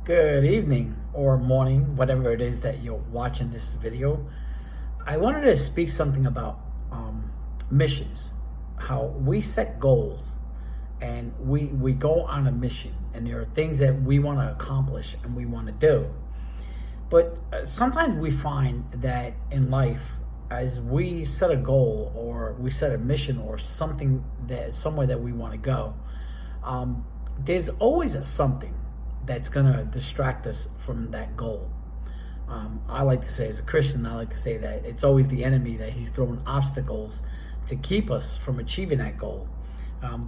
Good evening or morning, whatever it is that you're watching this video. I wanted to speak something about missions, how we set goals and we go on a mission, and there are things that we want to accomplish and we want to do. But sometimes we find that in life, as we set a goal or we set a mission or something that somewhere that we want to go, there's always a something that's going to distract us from that goal. I like to say, as a Christian, I like to say that it's always the enemy, that he's throwing obstacles to keep us from achieving that goal.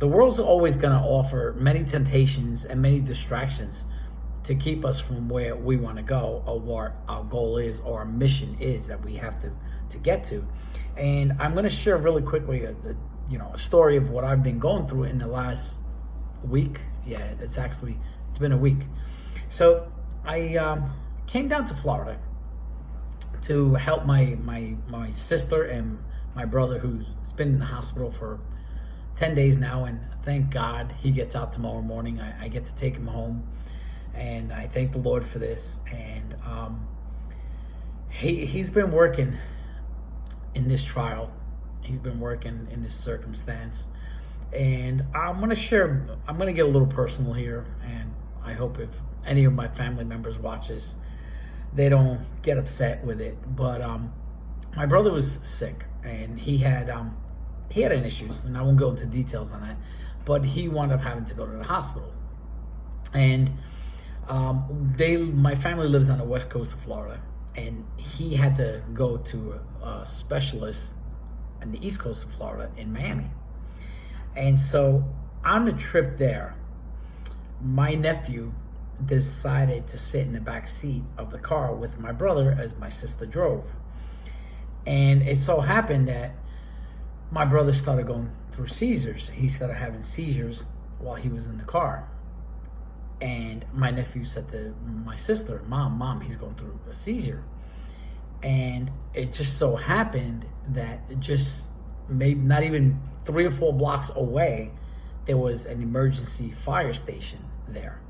The world's always going to offer many temptations and many distractions to keep us from where we want to go, or what our goal is, or our mission is that we have to get to. And I'm going to share really quickly a story of what I've been going through in the last week. Yeah, it's been a week. So I came down to Florida to help my sister and my brother, who's been in the hospital for 10 days now, and thank God he gets out tomorrow morning. I get to take him home, and I thank the Lord for this. And he's been working in this trial. He's been working in this circumstance. And I'm going to get a little personal here, and I hope if any of my family members watch this, they don't get upset with it. But my brother was sick, and he had an issues, and I won't go into details on that, but he wound up having to go to the hospital. And my family lives on the west coast of Florida, and he had to go to a specialist on the east coast of Florida in Miami. And so on the trip there, my nephew decided to sit in the back seat of the car with my brother as my sister drove. And it so happened that my brother started going through seizures. He started having seizures while he was in the car. And my nephew said to my sister, Mom, he's going through a seizure. And it just so happened that just maybe not even 3 or 4 blocks away, there was an emergency fire station there.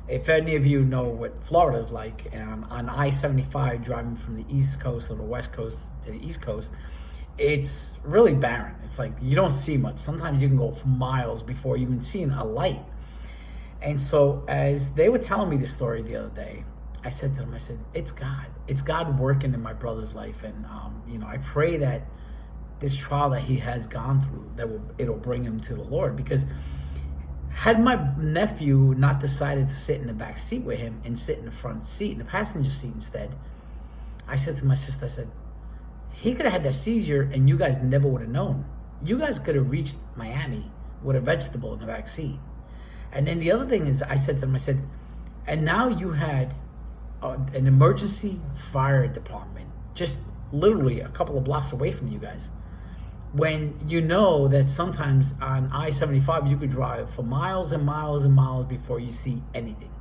If any of you know what Florida is like, on I-75 driving from the east coast or the west coast to the east coast, it's really barren. It's like you don't see much. Sometimes you can go for miles before even seeing a light. And so as they were telling me the story the other day, I said to them, it's God. It's God working in my brother's life. And, I pray that this trial that he has gone through, it'll bring him to the Lord. Because had my nephew not decided to sit in the back seat with him and sit in the front seat, in the passenger seat instead, I said to my sister, he could have had that seizure and you guys never would have known. You guys could have reached Miami with a vegetable in the back seat. And then the other thing is, I said to him, and now you had an emergency fire department just literally a couple of blocks away from you guys. When you know that sometimes on I-75 you could drive for miles and miles and miles before you see anything.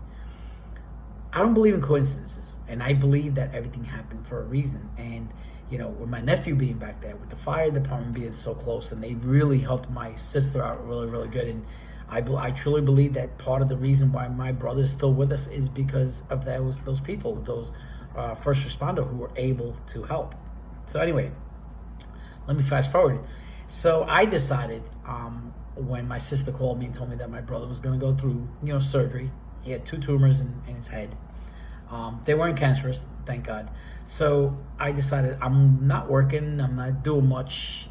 I don't believe in coincidences, and I believe that everything happened for a reason. And with my nephew being back there, with the fire department being so close, and they really helped my sister out really, really good. And I truly believe that part of the reason why my brother is still with us is because of those people, those first responder who were able to help. So anyway, let me fast forward. So I decided when my sister called me and told me that my brother was going to go through, surgery. He had 2 tumors in his head. They weren't cancerous, thank God. So I decided I'm not working. I'm not doing much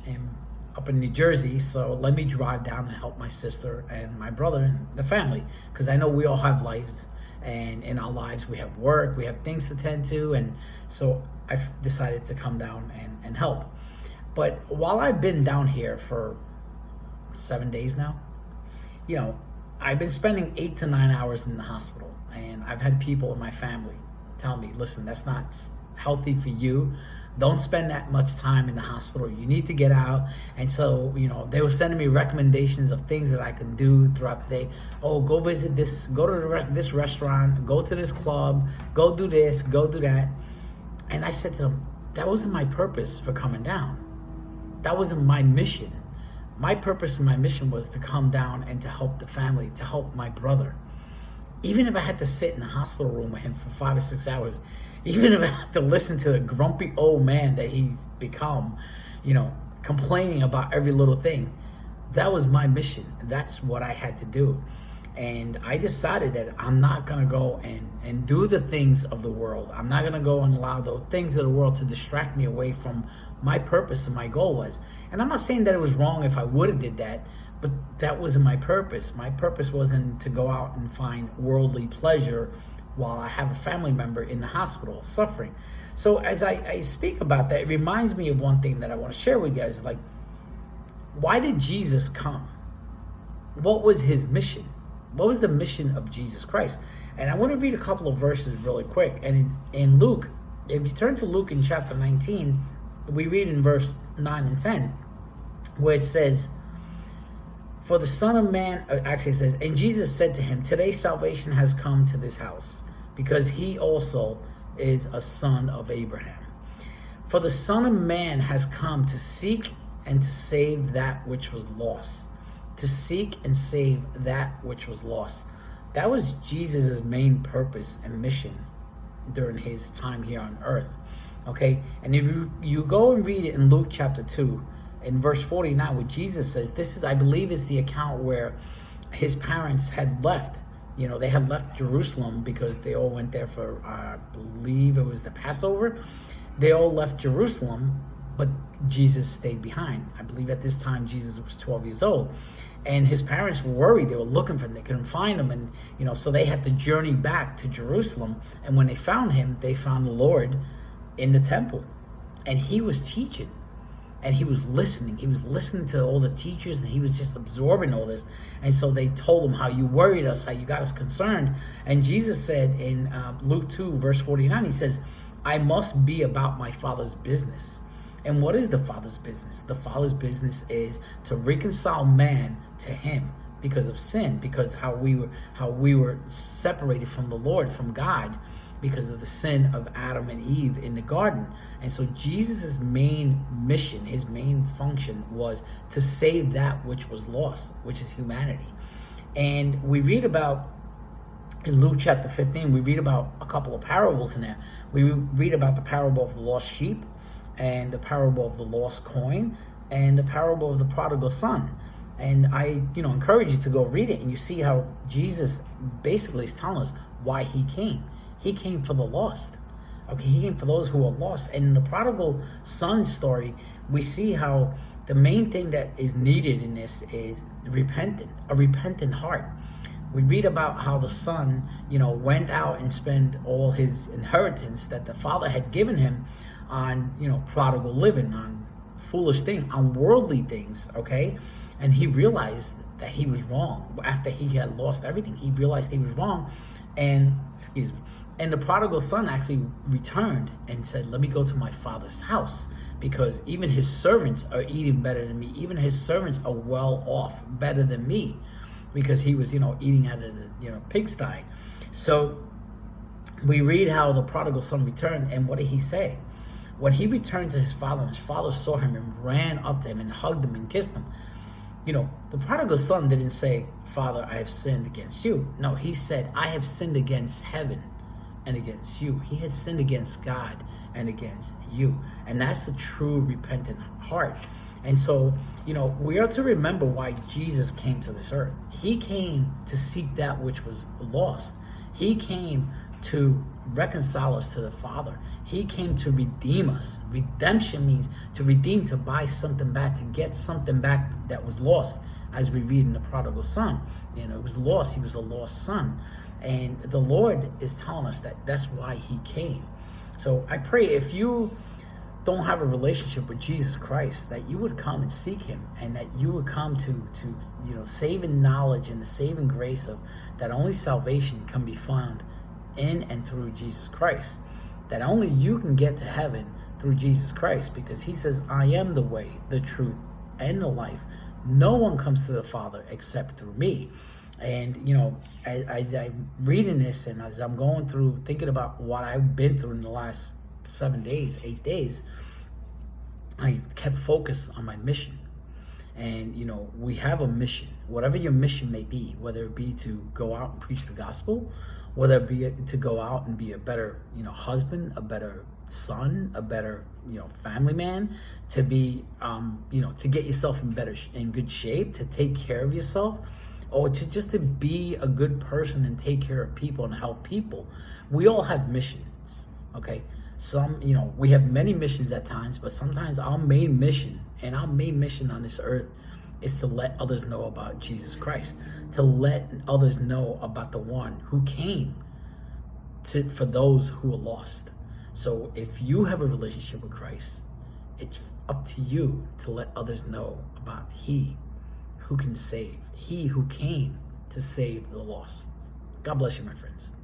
up in New Jersey. So let me drive down and help my sister and my brother and the family. Because I know we all have lives. And in our lives, we have work, we have things to tend to. And so I decided to come down and help. But while I've been down here for 7 days now, I've been spending 8 to 9 hours in the hospital. And I've had people in my family tell me, listen, that's not healthy for you. Don't spend that much time in the hospital. You need to get out. And so, they were sending me recommendations of things that I can do throughout the day. Oh, go visit this, go to this restaurant, go to this club, go do this, go do that. And I said to them, that wasn't my purpose for coming down. That wasn't my mission. My purpose and my mission was to come down and to help the family, to help my brother. even if I had to sit in the hospital room with him for 5 or 6 hours, even if I had to listen to the grumpy old man that he's become, complaining about every little thing, that was my mission. That's what I had to do. And I decided that I'm not going to go and do the things of the world. I'm not going to go and allow the things of the world to distract me away from my purpose and my goal was. And I'm not saying that it was wrong if I would have did that, but that wasn't my purpose. My purpose wasn't to go out and find worldly pleasure while I have a family member in the hospital suffering. So as I speak about that, it reminds me of one thing that I want to share with you guys. Like, why did Jesus come? What was his mission? What was the mission of Jesus Christ? And I want to read a couple of verses really quick. And in Luke, if you turn to Luke in chapter 19, we read in verse 9 and 10, where it says, for the Son of Man, actually it says, and Jesus said to him, today salvation has come to this house, because he also is a son of Abraham. For the Son of Man has come to seek and to save that which was lost. To seek and save that which was lost. That was Jesus' main purpose and mission during his time here on earth. Okay, and if you go and read it in Luke chapter 2, in verse 49, where Jesus says, this is, I believe, is the account where his parents had left. They had left Jerusalem because they all went there for, I believe it was the Passover. They all left Jerusalem, but Jesus stayed behind. I believe at this time Jesus was 12 years old. And his parents were worried. They were looking for him. They couldn't find him. And, so they had to journey back to Jerusalem. And when they found him, they found the Lord in the temple. And he was teaching. And he was listening. He was listening to all the teachers. And he was just absorbing all this. And so they told him how you worried us, how you got us concerned. And Jesus said in Luke 2, verse 49, he says, I must be about my Father's business. And what is the Father's business? The Father's business is to reconcile man to him because of sin, because how we were separated from the Lord, from God, because of the sin of Adam and Eve in the garden. And so Jesus' main mission, his main function was to save that which was lost, which is humanity. And we read about, in Luke chapter 15, we read about a couple of parables in there. We read about the parable of the lost sheep, and the parable of the lost coin, and the parable of the prodigal son. And I, encourage you to go read it, and you see how Jesus basically is telling us why he came. He came for the lost. Okay, he came for those who are lost. And in the prodigal son story, we see how the main thing that is needed in this is a repentant heart. We read about how the son, went out and spent all his inheritance that the father had given him on, prodigal living, on foolish things, on worldly things, okay? And he realized that he was wrong. After he had lost everything, he realized he was wrong. And, and the prodigal son actually returned and said, let me go to my father's house, because even his servants are eating better than me. Even his servants are well off, better than me, because he was, eating out of the, pigsty. So we read how the prodigal son returned, and what did he say? When he returned to his father, and his father saw him and ran up to him and hugged him and kissed him, the prodigal son didn't say, Father, I have sinned against you. No, he said, I have sinned against heaven and against you. He has sinned against God and against you. And that's the true repentant heart. And so, we are to remember why Jesus came to this earth. He came to seek that which was lost. He came to reconcile us to the Father. He came to redeem us. Redemption means to redeem, to buy something back, to get something back that was lost, as we read in the prodigal son. It was lost. He was a lost son. And the Lord is telling us that that's why he came. So I pray, if you don't have a relationship with Jesus Christ, that you would come and seek him, and that you would come to saving knowledge and the saving grace of that only salvation can be found in and through Jesus Christ. That only you can get to heaven through Jesus Christ, because he says, I am the way, the truth, and the life. No one comes to the Father except through me. And, as I'm reading this, and as I'm going through, thinking about what I've been through in the last 8 days, I kept focused on my mission. And, we have a mission, whatever your mission may be, whether it be to go out and preach the gospel, whether it be to go out and be a better, husband, a better son, a better, family man, to be, to get yourself in good shape, to take care of yourself, or to be a good person and take care of people and help people. We all have missions, okay? Some, we have many missions at times, but sometimes our main mission on this earth is to let others know about Jesus Christ, to let others know about the one who came for those who are lost. So if you have a relationship with Christ, it's up to you to let others know about He who can save, He who came to save the lost. God bless you, my friends.